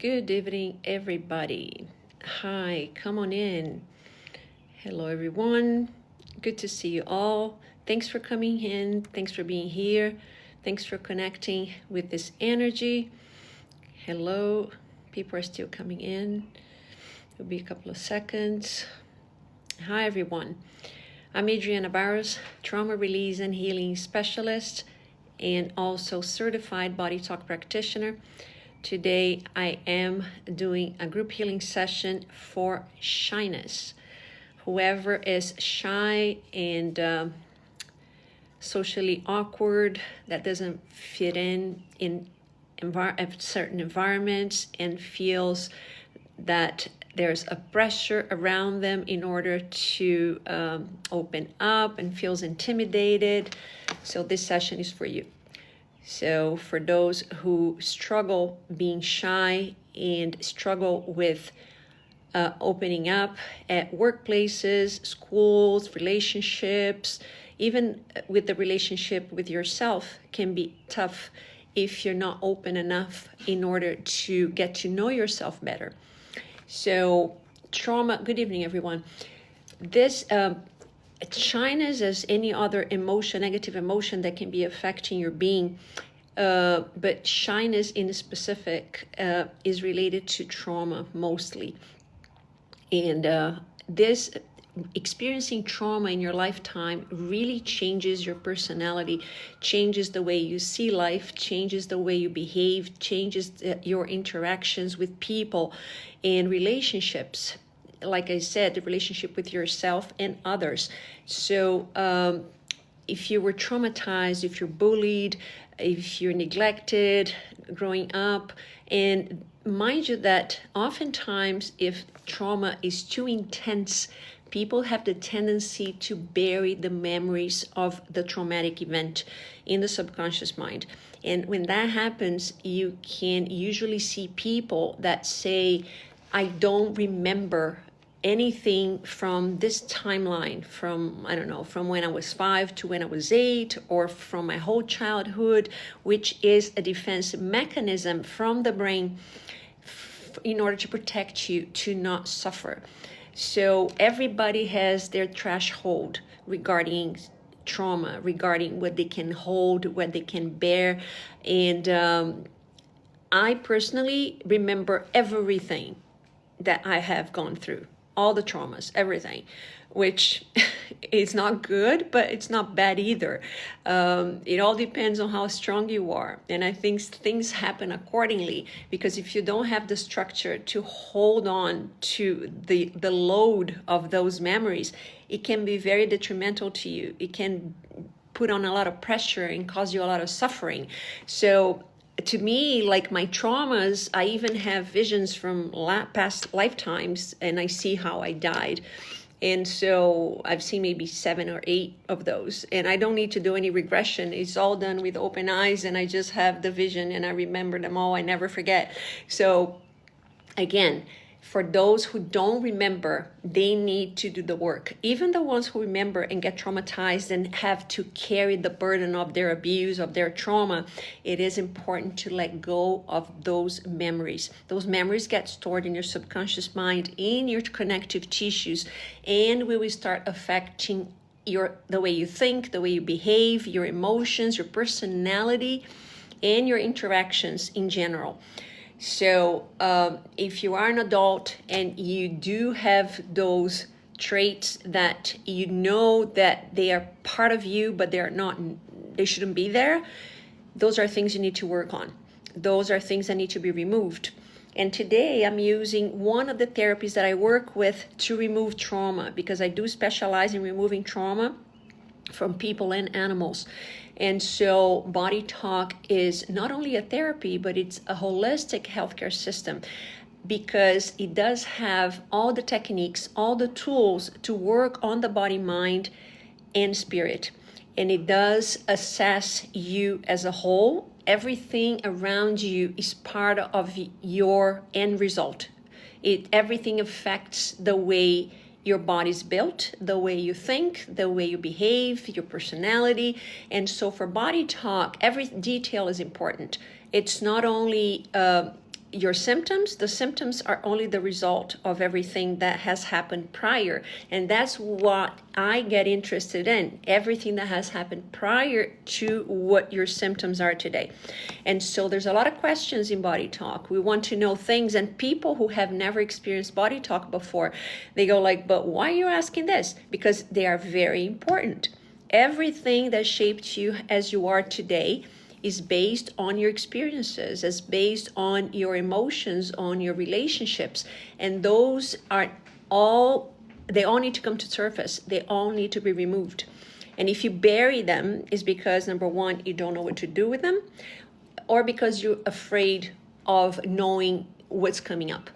Good evening, everybody. Hi, come on in. Hello, everyone. Good to see you all. Thanks for coming in. Thanks for being here. Thanks for connecting with this energy. Hello. People are still coming in. It'll be a couple of seconds. Hi, everyone. I'm Adriana Barros, trauma release and healing specialist, and also certified body talk practitioner. Today, I am doing a group healing session for shyness. Whoever is shy and socially awkward, that doesn't fit in certain environments and feels that there's a pressure around them in order to open up and feels intimidated. So this session is for you. So for those who struggle being shy and struggle with opening up at workplaces, schools, relationships, even with the relationship with yourself can be tough if you're not open enough in order to get to know yourself better. So trauma, good evening, everyone. This shyness, as any other emotion, negative emotion that can be affecting your being, but shyness in specific is related to trauma mostly. And this experiencing trauma in your lifetime really changes your personality, changes the way you see life, changes the way you behave, changes your interactions with people and relationships. Like I said, the relationship with yourself and others. So if you were traumatized, if you're bullied, if you're neglected growing up, and mind you that oftentimes if trauma is too intense, people have the tendency to bury the memories of the traumatic event in the subconscious mind. And when that happens, you can usually see people that say, I don't remember anything from this timeline, from, I don't know, from when I was 5 to when I was 8, or from my whole childhood, which is a defense mechanism from the brain in order to protect you to not suffer. So everybody has their threshold regarding trauma, regarding what they can hold, what they can bear. And I personally remember everything that I have gone through, all the traumas, everything, which is not good, but it's not bad either. It all depends on how strong you are. And I think things happen accordingly, because if you don't have the structure to hold on to the load of those memories, it can be very detrimental to you. It can put on a lot of pressure and cause you a lot of suffering. So to me, like my traumas, I even have visions from past lifetimes, and I see how I died. And so I've seen maybe 7 or 8 of those, and I don't need to do any regression. It's all done with open eyes, and I just have the vision and I remember them all. I never forget. So again, for those who don't remember, they need to do the work. Even the ones who remember and get traumatized and have to carry the burden of their abuse, of their trauma, it is important to let go of those memories. Those memories get stored in your subconscious mind, in your connective tissues, and will start affecting the way you think, the way you behave, your emotions, your personality, and your interactions in general. So if you are an adult and you do have those traits that you know that they are part of you, but they shouldn't be there, those are things you need to work on. Those are things that need to be removed. And today I'm using one of the therapies that I work with to remove trauma, because I do specialize in removing trauma from people and animals. And so Body Talk is not only a therapy, but it's a holistic healthcare system, because it does have all the techniques, all the tools to work on the body, mind, and spirit. And it does assess you as a whole. Everything around you is part of your end result. Everything affects the way your body's built, the way you think, the way you behave, your personality. And so for Body Talk, every detail is important. It's not only your symptoms, the symptoms are only the result of everything that has happened prior. And that's what I get interested in, everything that has happened prior to what your symptoms are today. And so there's a lot of questions in Body Talk. We want to know things, and people who have never experienced Body Talk before, they go like, but why are you asking this? Because they are very important. Everything that shaped you as you are today is based on your experiences, is based on your emotions, on your relationships. And those are all, they all need to come to surface. They all need to be removed. And if you bury them, it's because, number one, you don't know what to do with them, or because you're afraid of knowing what's coming up.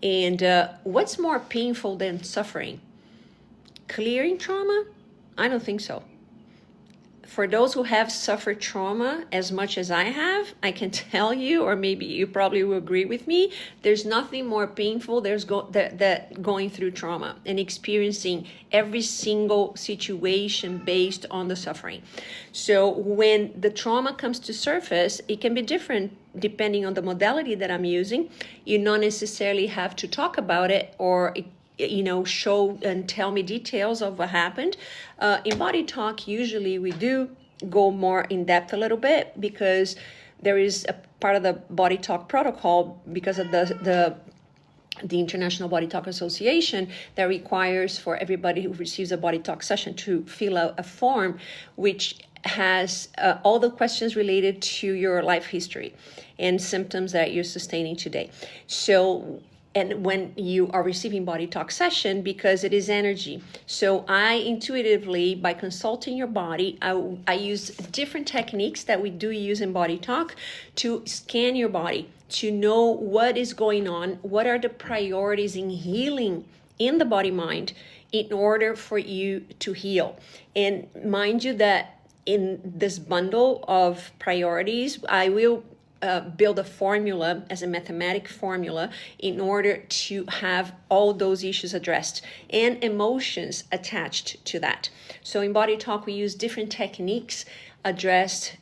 And what's more painful than suffering? Clearing trauma? I don't think so. For those who have suffered trauma as much as I have, I can tell you, or maybe you probably will agree with me, there's nothing more painful than going through trauma and experiencing every single situation based on the suffering. So when the trauma comes to surface, it can be different depending on the modality that I'm using. You not necessarily have to talk about it or show and tell me details of what happened. In Body Talk, usually we do go more in depth a little bit, because there is a part of the Body Talk protocol, because of the International Body Talk Association, that requires for everybody who receives a Body Talk session to fill out a form which has all the questions related to your life history and symptoms that you're sustaining today. So, and when you are receiving Body Talk session, because it is energy. So I intuitively, by consulting your body, I use different techniques that we do use in Body Talk to scan your body, to know what is going on, what are the priorities in healing in the body mind in order for you to heal. And mind you that in this bundle of priorities, I will build a formula, as a mathematic formula, in order to have all those issues addressed and emotions attached to that. So in Body Talk, we use different techniques addressed,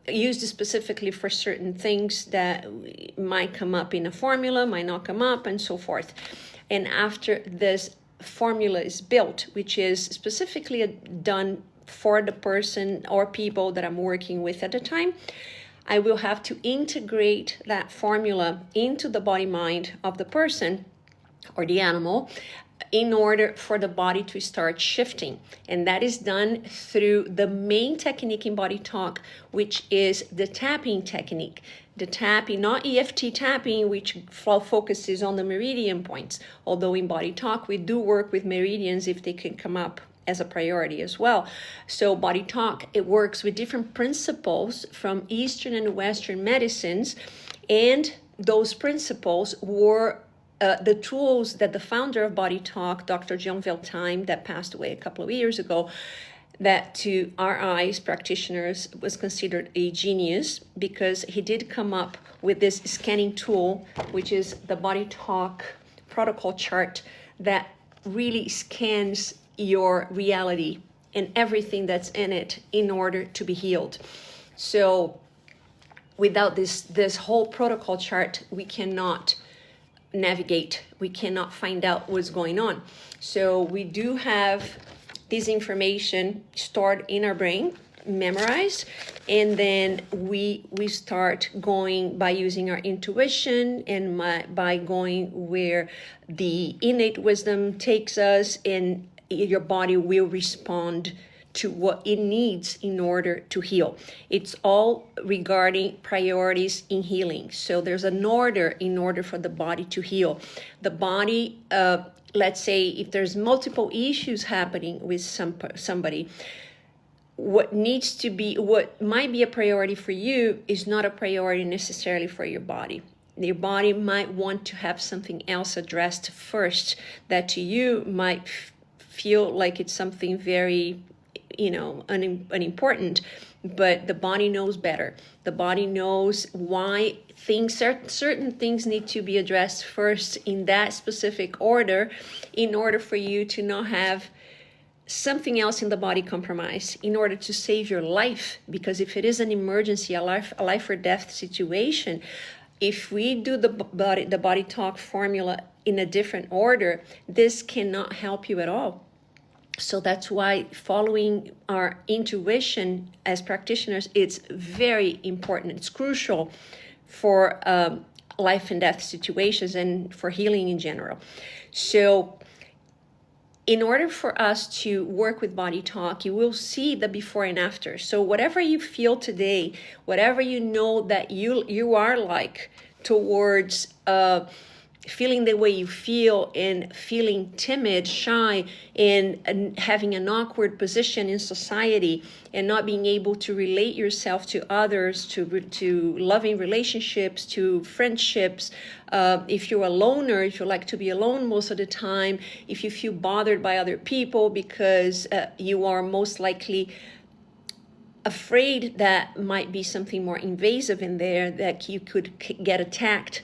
used specifically for certain things that might come up in a formula, might not come up, and so forth. And after this formula is built, which is specifically done for the person or people that I'm working with at the time, I will have to integrate that formula into the body mind of the person or the animal in order for the body to start shifting. And that is done through the main technique in Body Talk, which is the tapping technique. The tapping, not EFT tapping, which focuses on the meridian points. Although in Body Talk, we do work with meridians if they can come up as a priority as well. So Body Talk, it works with different principles from Eastern and Western medicines, and those principles were the tools that the founder of Body Talk, Dr. John Veltheim, that passed away a couple of years ago, that to our eyes, practitioners, was considered a genius, because he did come up with this scanning tool, which is the Body Talk protocol chart that really scans your reality and everything that's in it in order to be healed. So without this whole protocol chart, we cannot navigate, we cannot find out what's going on. So we do have this information stored in our brain, memorized, and then we start going by using our intuition and by going where the innate wisdom takes us, and your body will respond to what it needs in order to heal. It's all regarding priorities in healing. So there's an order in order for the body to heal. The body, let's say if there's multiple issues happening with somebody, what might be a priority for you is not a priority necessarily for your body. Your body might want to have something else addressed first that to you might feel like it's something very, unimportant, but the body knows better. The body knows why certain things need to be addressed first in that specific order in order for you to not have something else in the body compromised, in order to save your life. Because if it is an emergency, a life or death situation, If we do the body talk formula in a different order, this cannot help you at all. So that's why following our intuition as practitioners, it's very important. It's crucial for life and death situations and for healing in general. So in order for us to work with body talk, you will see the before and after. So whatever you feel today, whatever you know that you are like towards feeling the way you feel and feeling timid, shy, and having an awkward position in society and not being able to relate yourself to others, to loving relationships, to friendships. If you're a loner, if you like to be alone most of the time, if you feel bothered by other people because you are most likely afraid that might be something more invasive in there, that you could get attacked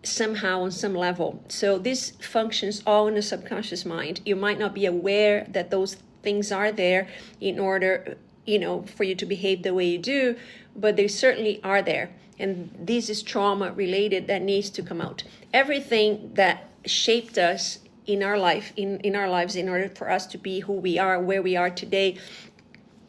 somehow on some level. So this functions all in the subconscious mind. You might not be aware that those things are there in order, for you to behave the way you do, but they certainly are there. And this is trauma related that needs to come out. Everything that shaped us in our life, in our lives, in order for us to be who we are, where we are today,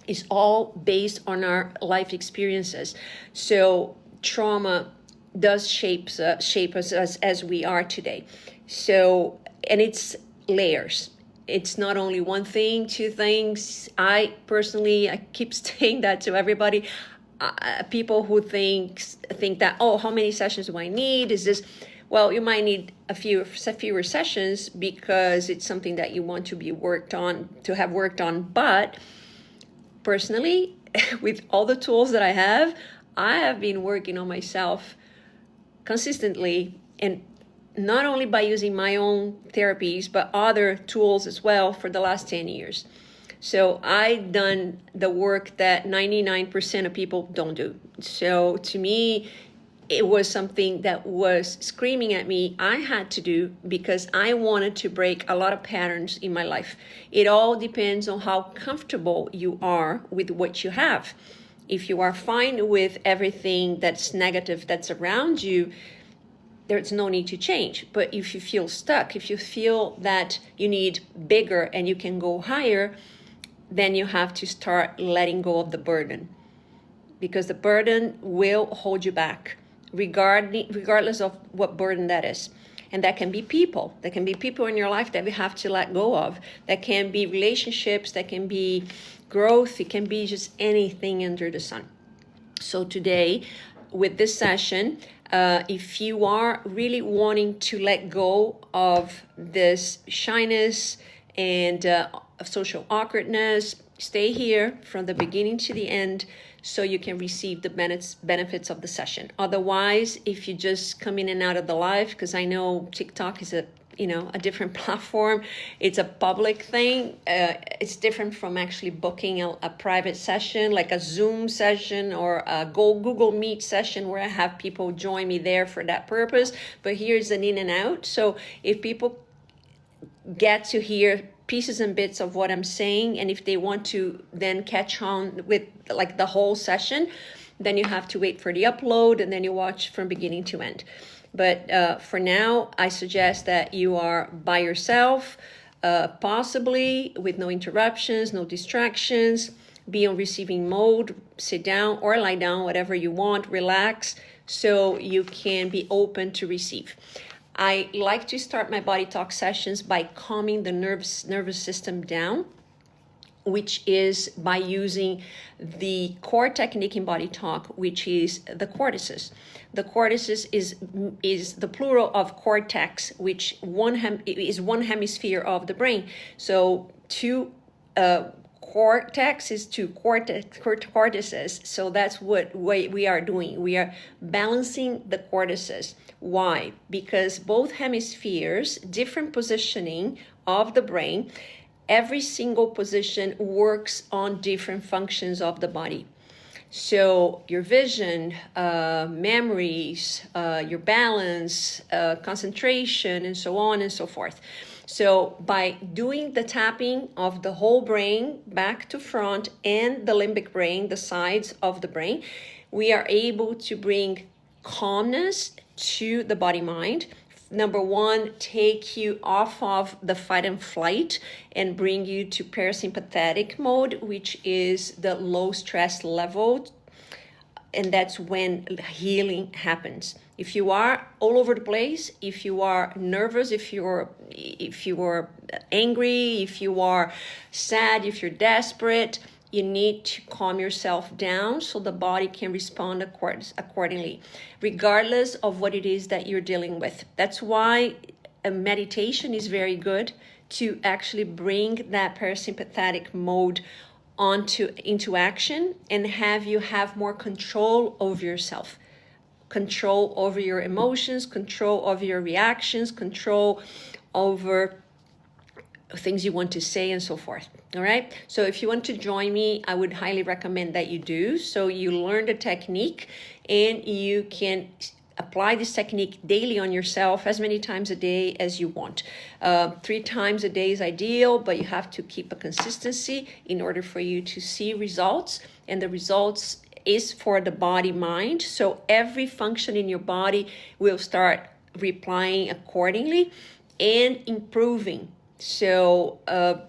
is all based on our life experiences. So trauma does shape us as we are today. So, and it's layers. It's not only one thing, two things. I keep saying that to everybody. People who think that, oh, how many sessions do I need? Is this? Well, you might need fewer sessions because it's something that you want to have worked on. But personally, with all the tools that I have been working on myself consistently, and not only by using my own therapies, but other tools as well for the last 10 years. So I've done the work that 99% of people don't do. So to me, it was something that was screaming at me I had to do because I wanted to break a lot of patterns in my life. It all depends on how comfortable you are with what you have. If you are fine with everything that's negative that's around you, there's no need to change. But if you feel stuck, if you feel that you need bigger and you can go higher, then you have to start letting go of the burden, because the burden will hold you back, regardless of what burden that is. And that can be people. That can be people in your life that we have to let go of. That can be relationships. That can be growth. It can be just anything under the sun. So today, with this session, if you are really wanting to let go of this shyness and social awkwardness, stay here from the beginning to the end so you can receive the benefits of the session. Otherwise, if you just come in and out of the live, because I know TikTok is a different platform. It's a public thing. It's different from actually booking a private session, like a Zoom session or a Google Meet session where I have people join me there for that purpose. But here's an in and out. So if people get to hear pieces and bits of what I'm saying, and if they want to then catch on with like the whole session, then you have to wait for the upload and then you watch from beginning to end. But for now, I suggest that you are by yourself, possibly with no interruptions, no distractions, be on receiving mode, sit down or lie down, whatever you want, relax, so you can be open to receive. I like to start my body talk sessions by calming the nervous system down, which is by using the core technique in body talk, which is the cortices. The cortices is the plural of cortex, which is one hemisphere of the brain. So cortex is two cortices. So that's what we are doing. We are balancing the cortices. Why? Because both hemispheres, different positioning of the brain, every single position works on different functions of the body. So your vision, memories, your balance, concentration, and so on and so forth. So by doing the tapping of the whole brain back to front and the limbic brain, the sides of the brain, we are able to bring calmness to the body mind. Number one, take you off of the fight and flight and bring you to parasympathetic mode, which is the low stress level. And that's when healing happens. If you are all over the place, if you are nervous, if you're angry, if you are sad, if you're desperate, you need to calm yourself down so the body can respond accordingly, regardless of what it is that you're dealing with. That's why a meditation is very good, to actually bring that parasympathetic mode into action and have you have more control over yourself, control over your emotions, control over your reactions, control over things you want to say, and so forth. All right. So if you want to join me, I would highly recommend that you do. So you learn the technique and you can apply this technique daily on yourself as many times a day as you want. 3 times a day is ideal, but you have to keep a consistency in order for you to see results. And the results is for the body mind. So every function in your body will start replying accordingly and improving. So, I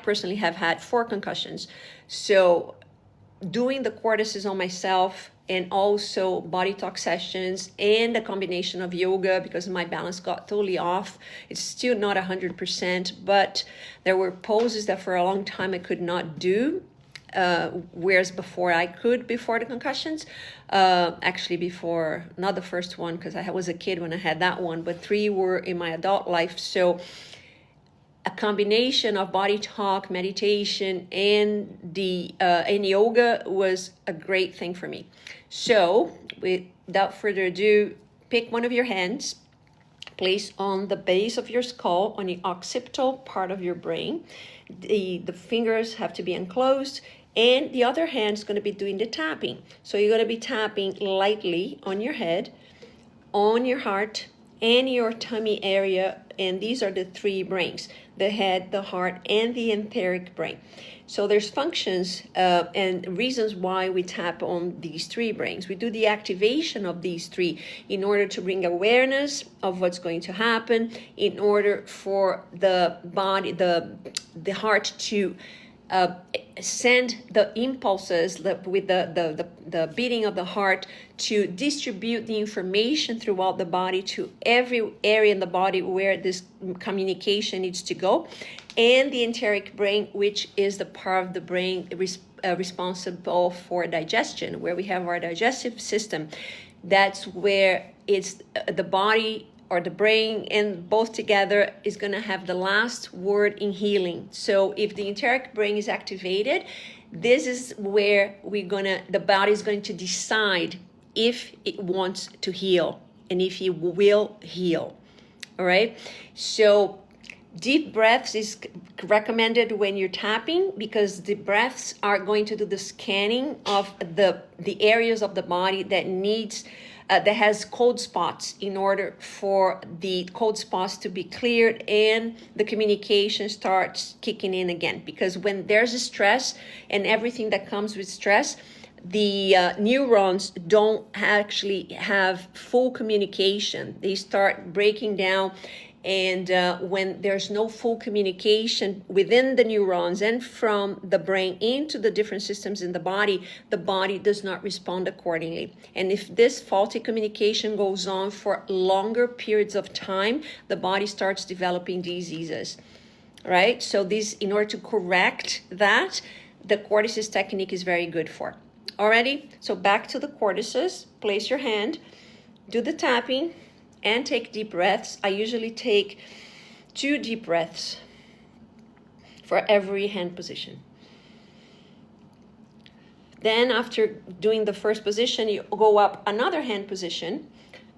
personally have had 4 concussions. So doing the cortices on myself and also body talk sessions and a combination of yoga, because my balance got totally off. It's still not 100%, but there were poses that for a long time I could not do. Whereas before I could, before the concussions, actually before, not the first one, because I was a kid when I had that one, but 3 were in my adult life. So a combination of body talk, meditation, and yoga was a great thing for me. So without further ado, pick one of your hands, place on the base of your skull, on the occipital part of your brain. The fingers have to be enclosed, and the other hand is going to be doing the tapping. So you're going to be tapping lightly on your head, on your heart, and your tummy area. And these are the 3 brains: the head, the heart, and the enteric brain. So there's functions and reasons why we tap on these 3 brains. We do the activation of these 3 in order to bring awareness of what's going to happen, in order for the body, the heart to send the impulses with the beating of the heart to distribute the information throughout the body to every area in the body where this communication needs to go. And the enteric brain, which is the part of the brain responsible for digestion, where we have our digestive system. That's where it's the body or the brain, and both together is going to have the last word in healing. So if the enteric brain is activated, this is where the body is going to decide if it wants to heal and if it will heal. All right. So deep breaths is recommended when you're tapping, because the breaths are going to do the scanning of the areas of the body that has cold spots, in order for the cold spots to be cleared and the communication starts kicking in again. Because when there's a stress and everything that comes with stress, the neurons don't actually have full communication. They start breaking down. And when there's no full communication within the neurons and from the brain into the different systems in the body does not respond accordingly. And if this faulty communication goes on for longer periods of time, the body starts developing diseases, right? So in order to correct that, the cortices technique is very good for. Alrighty, so back to the cortices. Place your hand, do the tapping, and take deep breaths. I usually take 2 deep breaths for every hand position. Then after doing the first position, you go up another hand position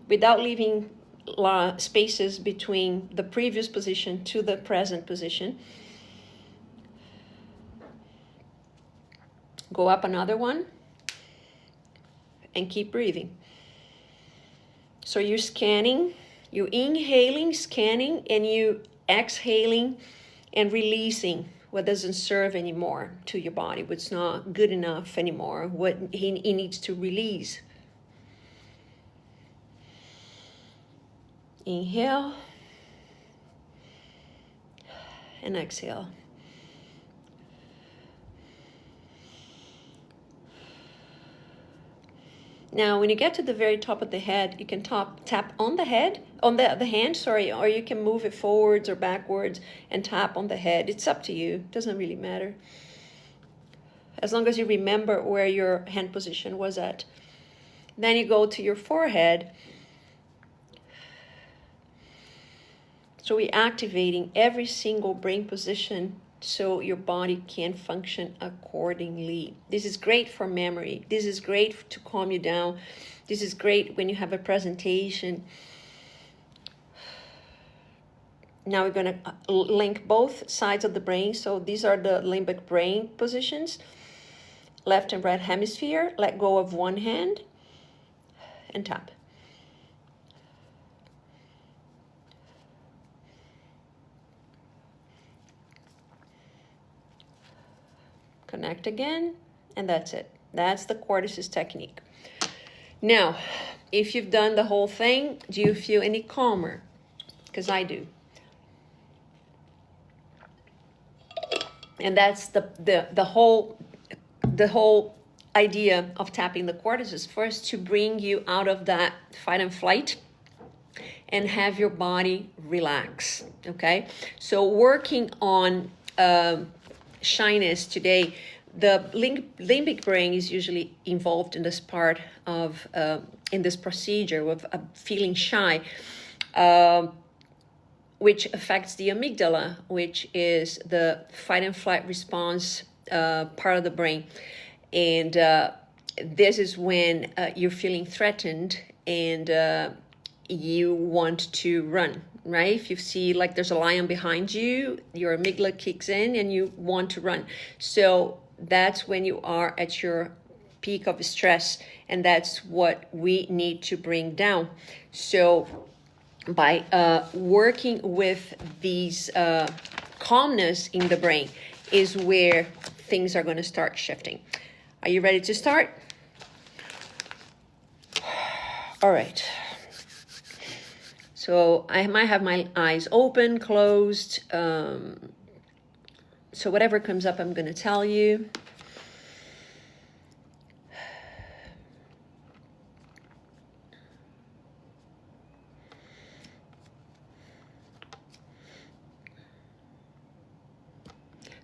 without leaving spaces between the previous position to the present position. Go up another one and keep breathing. So you're scanning, you're inhaling, scanning, and you exhaling and releasing what doesn't serve anymore to your body, what's not good enough anymore, what it needs to release, Inhale and exhale. Now, when you get to the very top of the head, you can tap on the head, on the hand, sorry, or you can move it forwards or backwards and tap on the head. It's up to you. It doesn't really matter. As long as you remember where your hand position was at. Then you go to your forehead. So we're activating every single brain position so your body can function accordingly. This is great for memory. This is great to calm you down. This is great when you have a presentation. Now we're going to link both sides of the brain. So these are the limbic brain positions. Left and right hemisphere. Let go of one hand and tap. Connect again, and that's it. That's the cortices technique. Now, if you've done the whole thing, do you feel any calmer? Because I do. And that's the whole idea of tapping the cortices. First, to bring you out of that fight and flight and have your body relax, okay? So working on shyness today, the limbic brain is usually involved in this part of in this procedure of feeling shy, which affects the amygdala, which is the fight and flight response part of the brain. And this is when you're feeling threatened and you want to run, right? If you see like there's a lion behind you, your amygdala kicks in and you want to run. So that's when you are at your peak of stress, and that's what we need to bring down. So by working with these calmness in the brain is where things are going to start shifting. Are you ready to start? All right. So I might have my eyes open, closed. So whatever comes up, I'm going to tell you.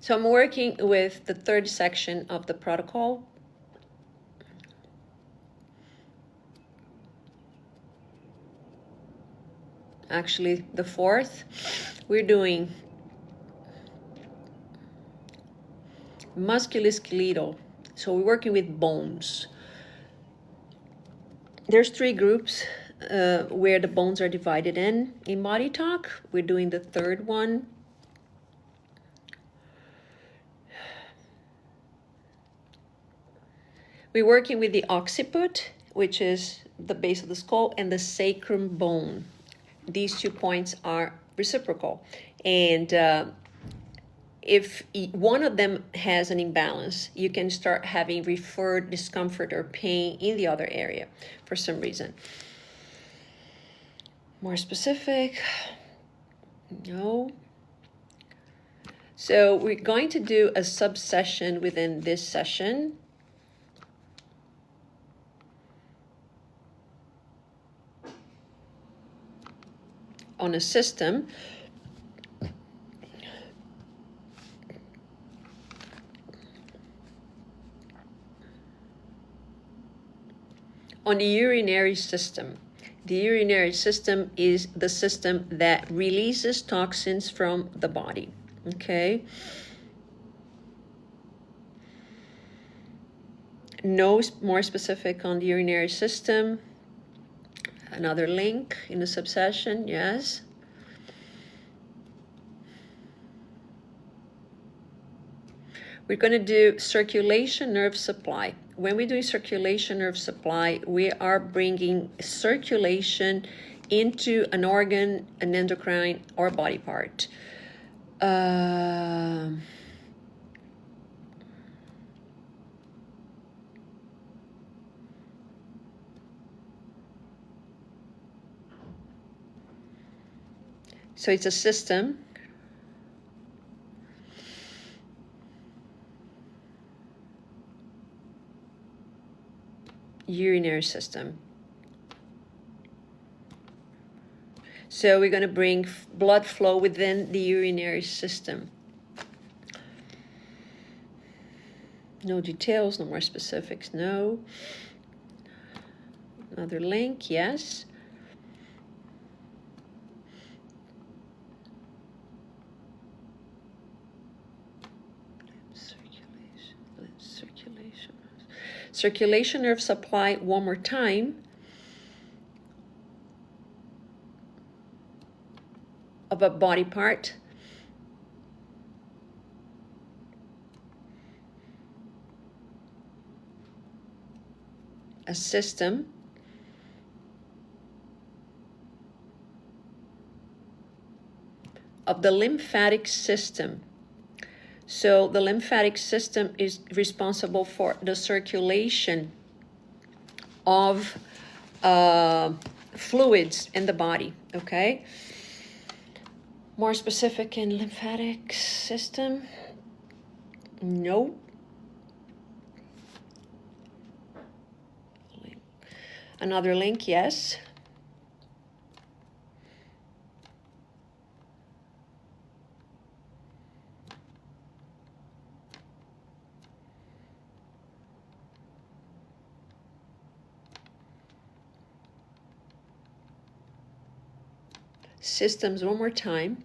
So I'm working with the third section of the protocol. Actually, the fourth. We're doing musculoskeletal. So we're working with bones. There's 3 groups where the bones are divided in Body Talk. We're doing the third one. We're working with the occiput, which is the base of the skull, and the sacrum bone. These 2 points are reciprocal. And if one of them has an imbalance, you can start having referred discomfort or pain in the other area for some reason. More specific? No. So we're going to do a sub-session within this session. On a system. On the urinary system. The urinary system is the system that releases toxins from the body, okay? No more specific on the urinary system. Another link in the subsession, yes. We're going to do circulation nerve supply. When we do circulation nerve supply, we are bringing circulation into an organ, an endocrine, or body part. So it's a system. Urinary system. So we're going to bring blood flow within the urinary system. No details, no more specifics, no. Another link, yes. Circulation nerve supply one more time of a body part. A system. Of the lymphatic system. So the lymphatic system is responsible for the circulation of fluids in the body, okay? More specific in lymphatic system? No. Another link, yes. Systems one more time.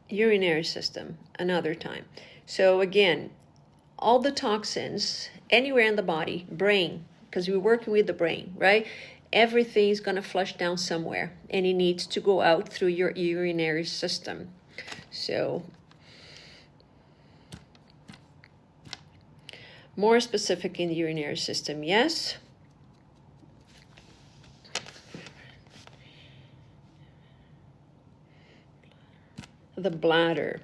Urinary system another time. So again, all the toxins anywhere in the body, brain, because we're working with the brain, right? Everything's going to flush down somewhere, and it needs to go out through your urinary system. So more specific in the urinary system, yes. The bladder.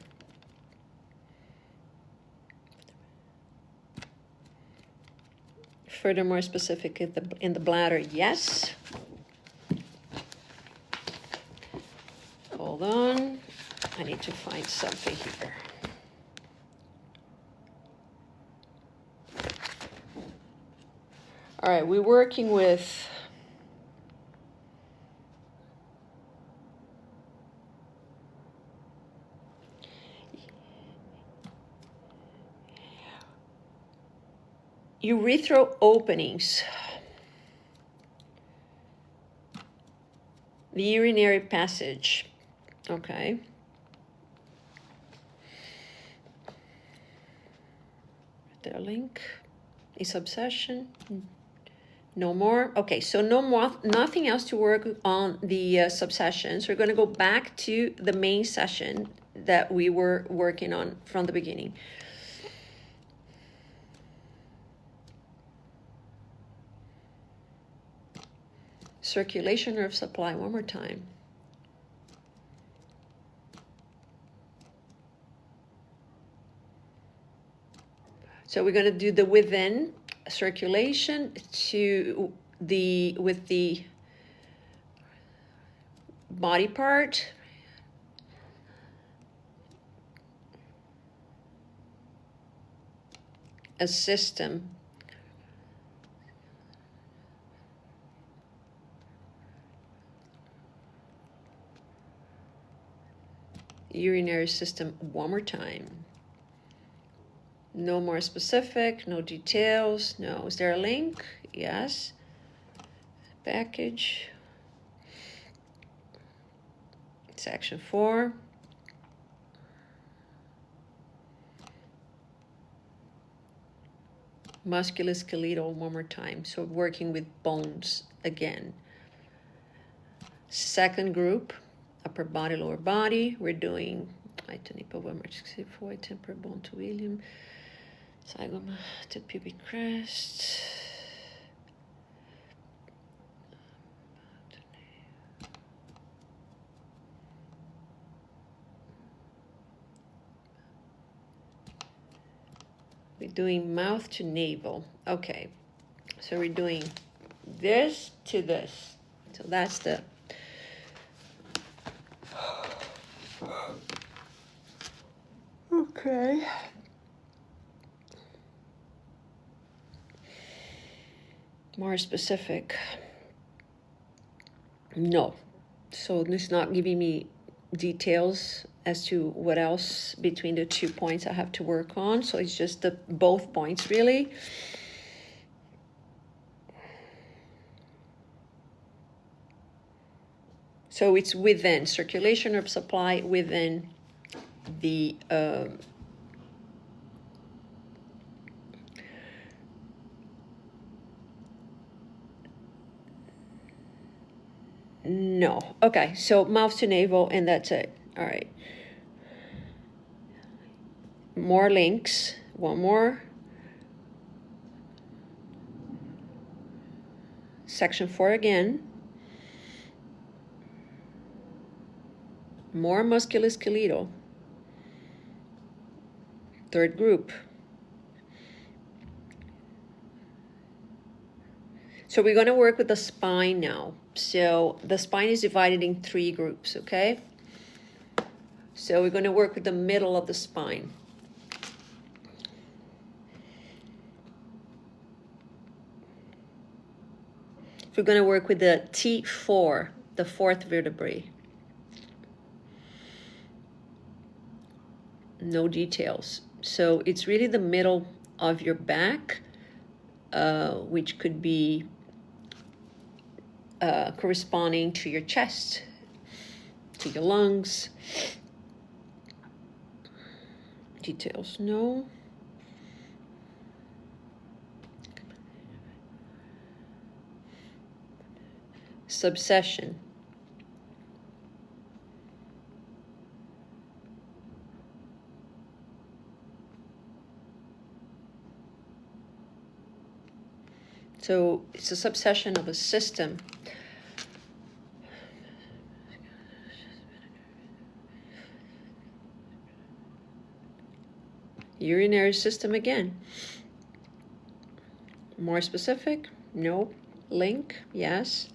Furthermore specific in the bladder, yes. Hold on, I need to find something here. All right, we're working with urethral openings, the urinary passage, okay. Their link is obsession. No more. Okay, so no more, nothing else to work on the subsession. So we're going to go back to the main session that we were working on from the beginning. Circulation nerve supply one more time. So we're going to do the within circulation to with the body part. A system. Urinary system one more time. No more specific, no details, no. Is there a link? Yes. Package. Section 4. Musculoskeletal one more time. So working with bones again. Second group, upper body, lower body. We're doing temporal bone to William. Zygoma to pubic crest. We're doing mouth to navel. Okay, so we're doing this to this. So that's the okay. More specific. No. So it's not giving me details as to what else between the 2 points I have to work on. So it's just the both points really. So it's within circulation of supply within the no. Okay, so mouth to navel, and that's it. All right. More links. One more. Section 4 again. More musculoskeletal. Third group. So we're going to work with the spine now. So the spine is divided in 3 groups, okay? So we're going to work with the middle of the spine. We're going to work with the T4, the 4th vertebrae. No details. So it's really the middle of your back, which could be corresponding to your chest, to your lungs. Details, no. Subsection. So it's a subsection of a system. Urinary system again. More specific? No. Link? Yes.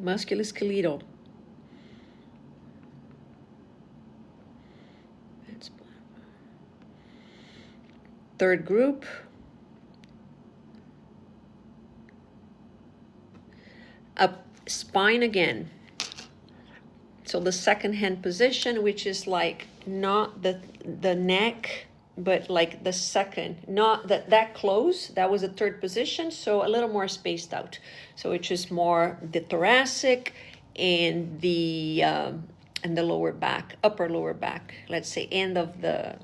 Musculoskeletal. Third group. Up spine again. So the second hand position, which is like not the neck, but like the second, not that close. That was the third position, so a little more spaced out. So it's just more the thoracic and the lower back, upper lower back. Let's say end of the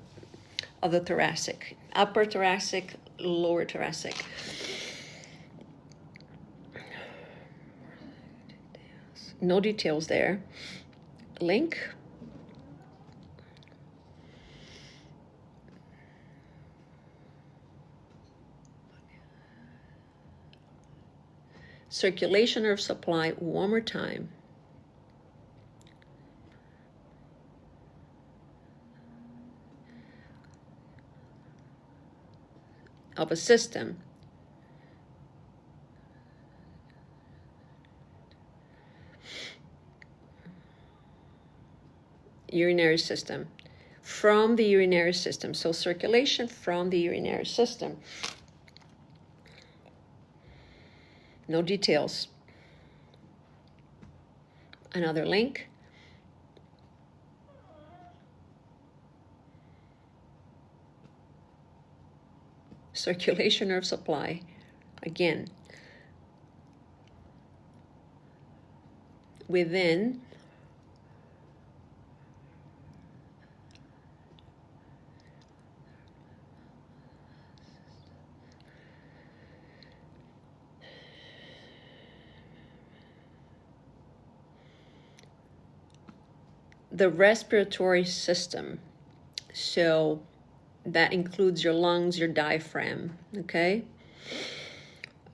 thoracic, upper thoracic, lower thoracic. No details there. Link. Circulation of supply, one more time. Of a system. Urinary system. From the urinary system. So circulation from the urinary system. No details. Another link. Circulation of supply. Again. Within the respiratory system. So that includes your lungs, your diaphragm, okay?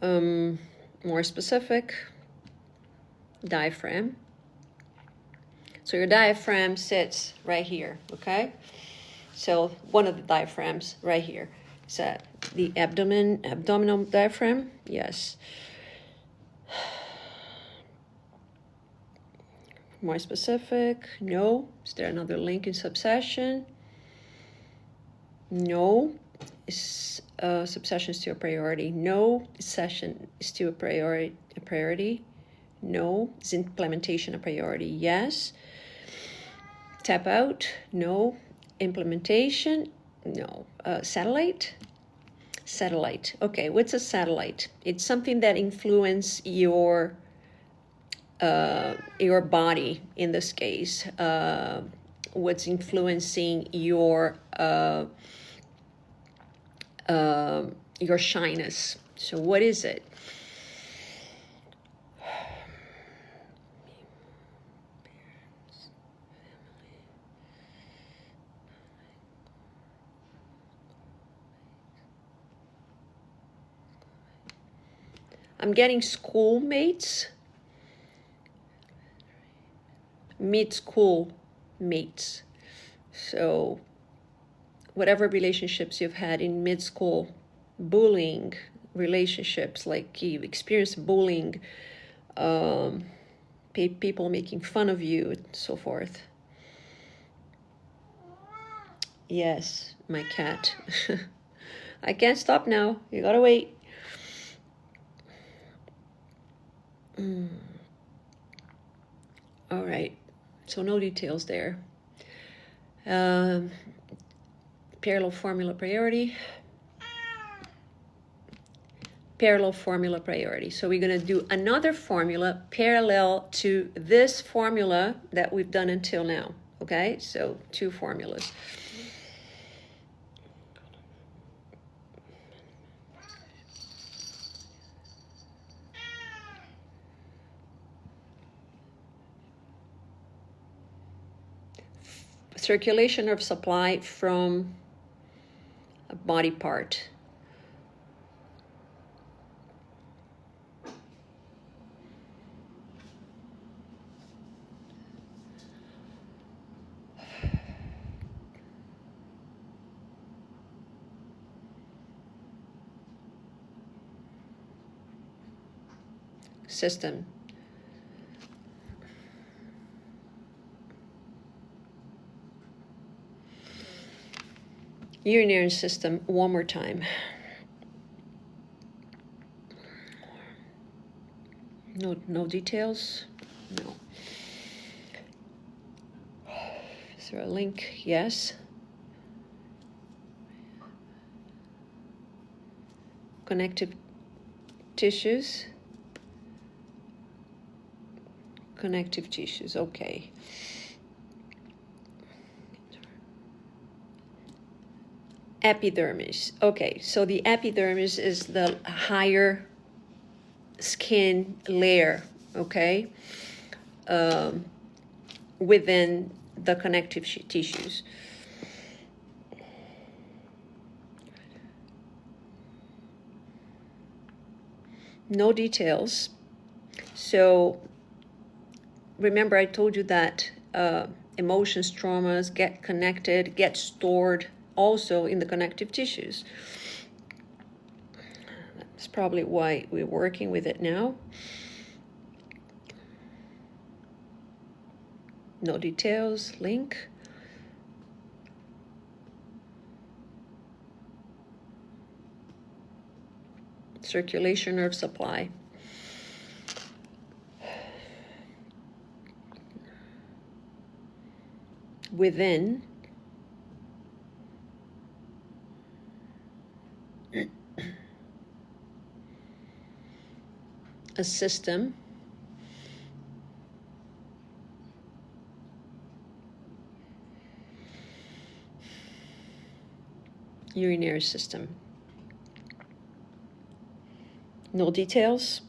More specific, diaphragm. So your diaphragm sits right here, okay? So one of the diaphragms right here. Is that the abdominal diaphragm? Yes. More specific? No. Is there another link in subsession? No. Is subsession still a priority? No. Is session still a priority? No. Is implementation a priority? Yes. Tap out? No. Implementation? No. Satellite? Satellite. Okay, what's a satellite? It's something that influences your body in this case. What's influencing your shyness. So what is it? I'm getting schoolmates, mid-school mates. So whatever relationships you've had in mid-school, bullying relationships, like you experienced bullying, people making fun of you, and so forth. Yes, my cat. I can't stop now. You gotta wait. All right, so no details there. Parallel formula priority. Parallel formula priority. So we're gonna do another formula parallel to this formula that we've done until now, okay? So 2 formulas. Circulation of supply from a body part. System. Urinary system, one more time. No details? No. Is there a link? Yes. Connective tissues. Connective tissues, okay. Epidermis. Okay, so the epidermis is the higher skin layer, okay, within the connective tissues. No details. So remember I told you that emotions, traumas get connected, get stored also in the connective tissues. That's probably why we're working with it now. No details, link. Circulation nerve supply. Within a system urinary system. No details.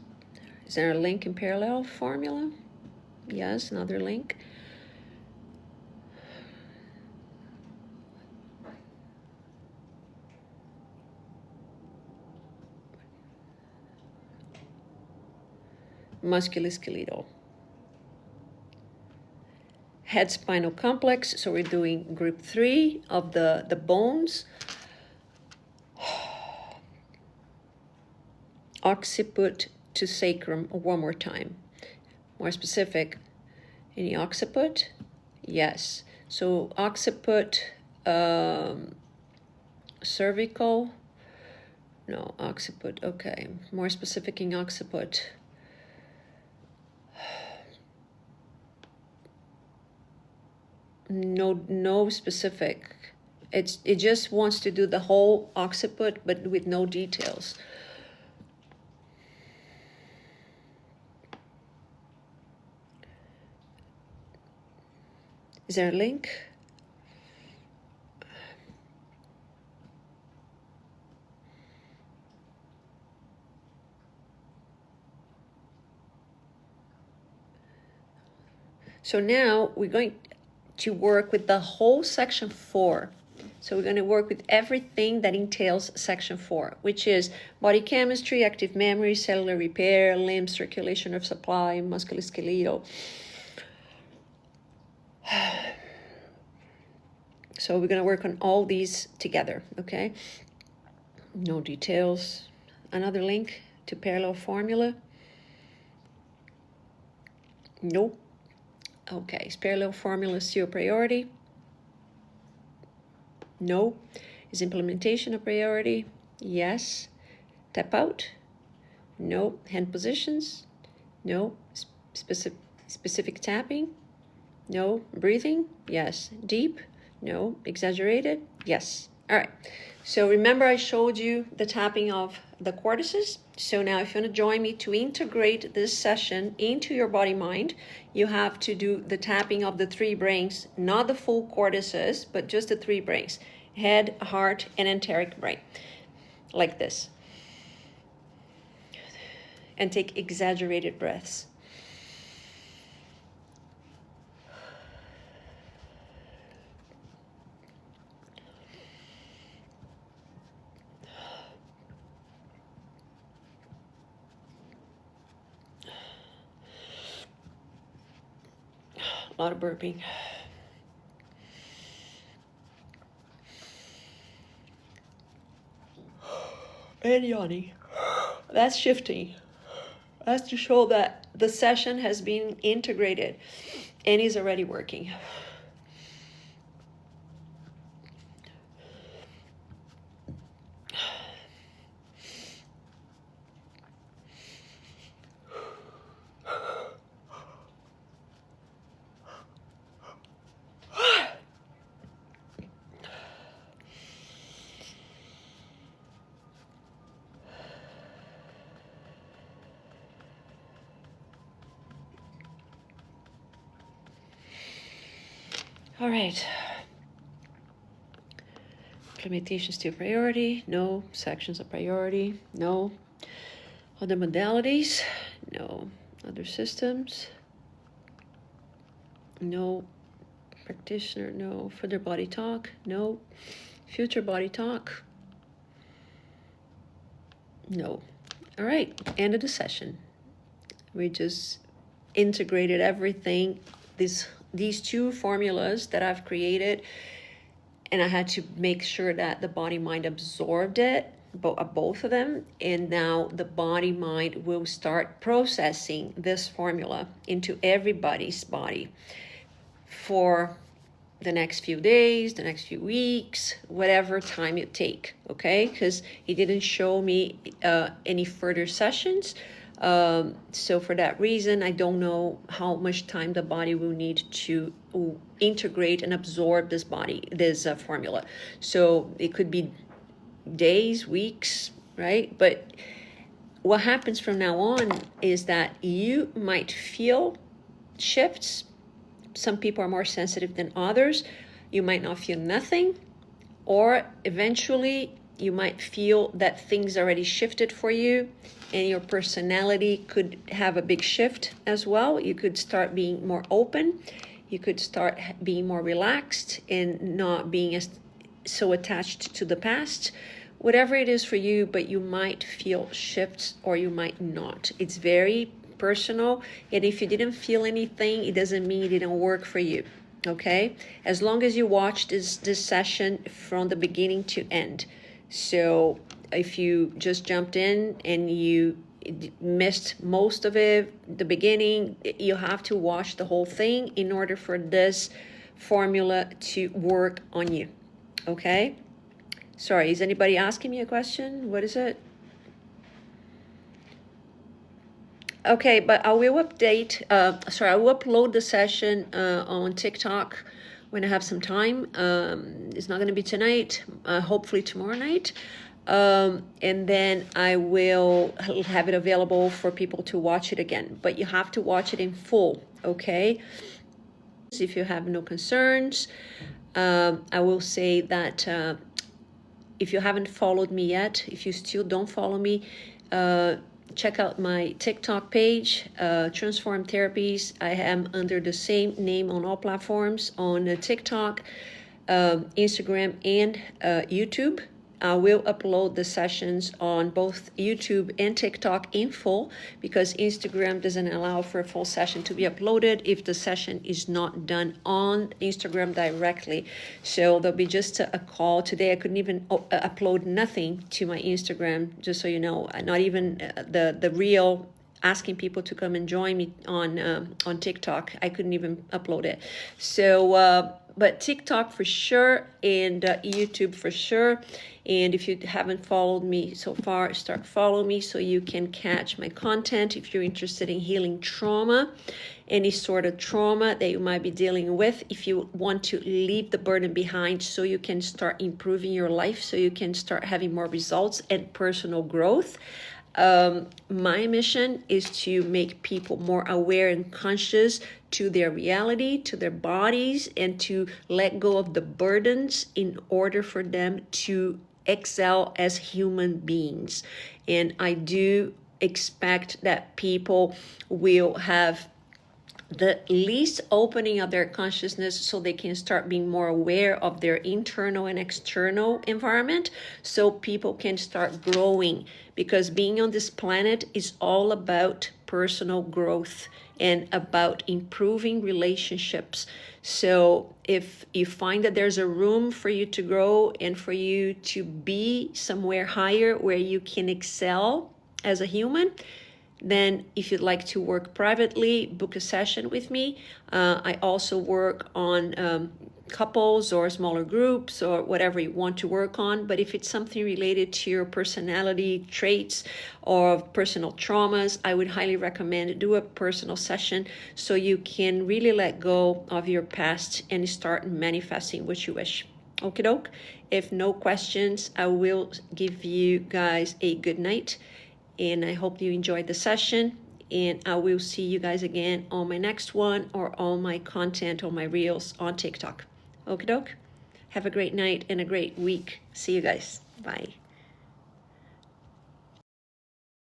Is there a link in parallel formula? Yes, another link. Musculoskeletal. head spinal complex. So we're doing group 3 of the bones. Occiput to sacrum one more time. More specific, any occiput? Yes. So occiput, cervical, no, occiput, okay. More specific in occiput. No specific. It just wants to do the whole occiput, but with no details. Is there a link? So now we're going to work with the whole section 4. So we're going to work with everything that entails section 4, which is body chemistry, active memory, cellular repair, limb circulation of supply, musculoskeletal. So we're going to work on all these together, okay? No details. Another link to parallel formula? Nope. Okay, is parallel formula still a priority? No. Is implementation a priority? Yes. Tap out? No. Hand positions? No. Specific tapping? No. Breathing? Yes. Deep? No. Exaggerated? Yes. All right. So remember I showed you the tapping of the cortices. So now if you want to join me to integrate this session into your body-mind, you have to do the tapping of the 3 brains, not the full cortices, but just the 3 brains, head, heart, and enteric brain, like this. And take exaggerated breaths. A lot of burping. And yawning. That's shifting. That's to show that the session has been integrated and is already working. All right. Implementation still priority? No. Sections a priority? No. Other modalities? No. Other systems? No. Practitioner? No. Further body talk? No. Future body talk? No. All right. End of the session. We just integrated everything. These 2 formulas that I've created, and I had to make sure that the body-mind absorbed it, both of them, and now the body-mind will start processing this formula into everybody's body for the next few days, the next few weeks, whatever time it take, okay? Because he didn't show me any further sessions. So for that reason, I don't know how much time the body will need to integrate and absorb this formula. So it could be days, weeks, right? But what happens from now on is that you might feel shifts. Some people are more sensitive than others. You might not feel nothing, or eventually you might feel that things already shifted for you, and your personality could have a big shift as well. You could start being more open. You could start being more relaxed and not being so attached to the past. Whatever it is for you, but you might feel shifts or you might not. It's very personal, and if you didn't feel anything, it doesn't mean it didn't work for you. okay? As long as you watch this session from the beginning to end. So if you just jumped in and you missed most of it, the beginning, you have to watch the whole thing in order for this formula to work on you, okay? Sorry, is anybody asking me a question? What is it? Okay, but I will update, I will upload the session on TikTok when I have some time. It's not going to be tonight, hopefully tomorrow night. And then I will have it available for people to watch it again. But you have to watch it in full, okay? If you have no concerns, I will say that if you haven't followed me yet, if you still don't follow me, check out my TikTok page, Transform Therapies. I am under the same name on all platforms, on TikTok, Instagram, and YouTube. I will upload the sessions on both YouTube and TikTok in full, because Instagram doesn't allow for a full session to be uploaded if the session is not done on Instagram directly. So there'll be just a call. Today I couldn't even upload nothing to my Instagram, just so you know, not even the reel asking people to come and join me on TikTok. I couldn't even upload it. So but TikTok for sure, and YouTube for sure. And if you haven't followed me so far, start following me so you can catch my content. If you're interested in healing trauma, any sort of trauma that you might be dealing with, if you want to leave the burden behind so you can start improving your life, so you can start having more results and personal growth. My mission is to make people more aware and conscious to their reality, to their bodies, and to let go of the burdens in order for them to excel as human beings. And I do expect that people will have the least opening of their consciousness so they can start being more aware of their internal and external environment, so people can start growing, because being on this planet is all about personal growth and about improving relationships. So if you find that there's a room for you to grow and for you to be somewhere higher where you can excel as a human, then if you'd like to work privately, book a session with me. I also work on couples or smaller groups or whatever you want to work on. But if it's something related to your personality traits or personal traumas, I would highly recommend do a personal session so you can really let go of your past and start manifesting what you wish. Okie doke. If no questions, I will give you guys a good night. And I hope you enjoyed the session, and I will see you guys again on my next one or on my content on my reels on TikTok. Okie doke. Have a great night and a great week. See you guys. Bye.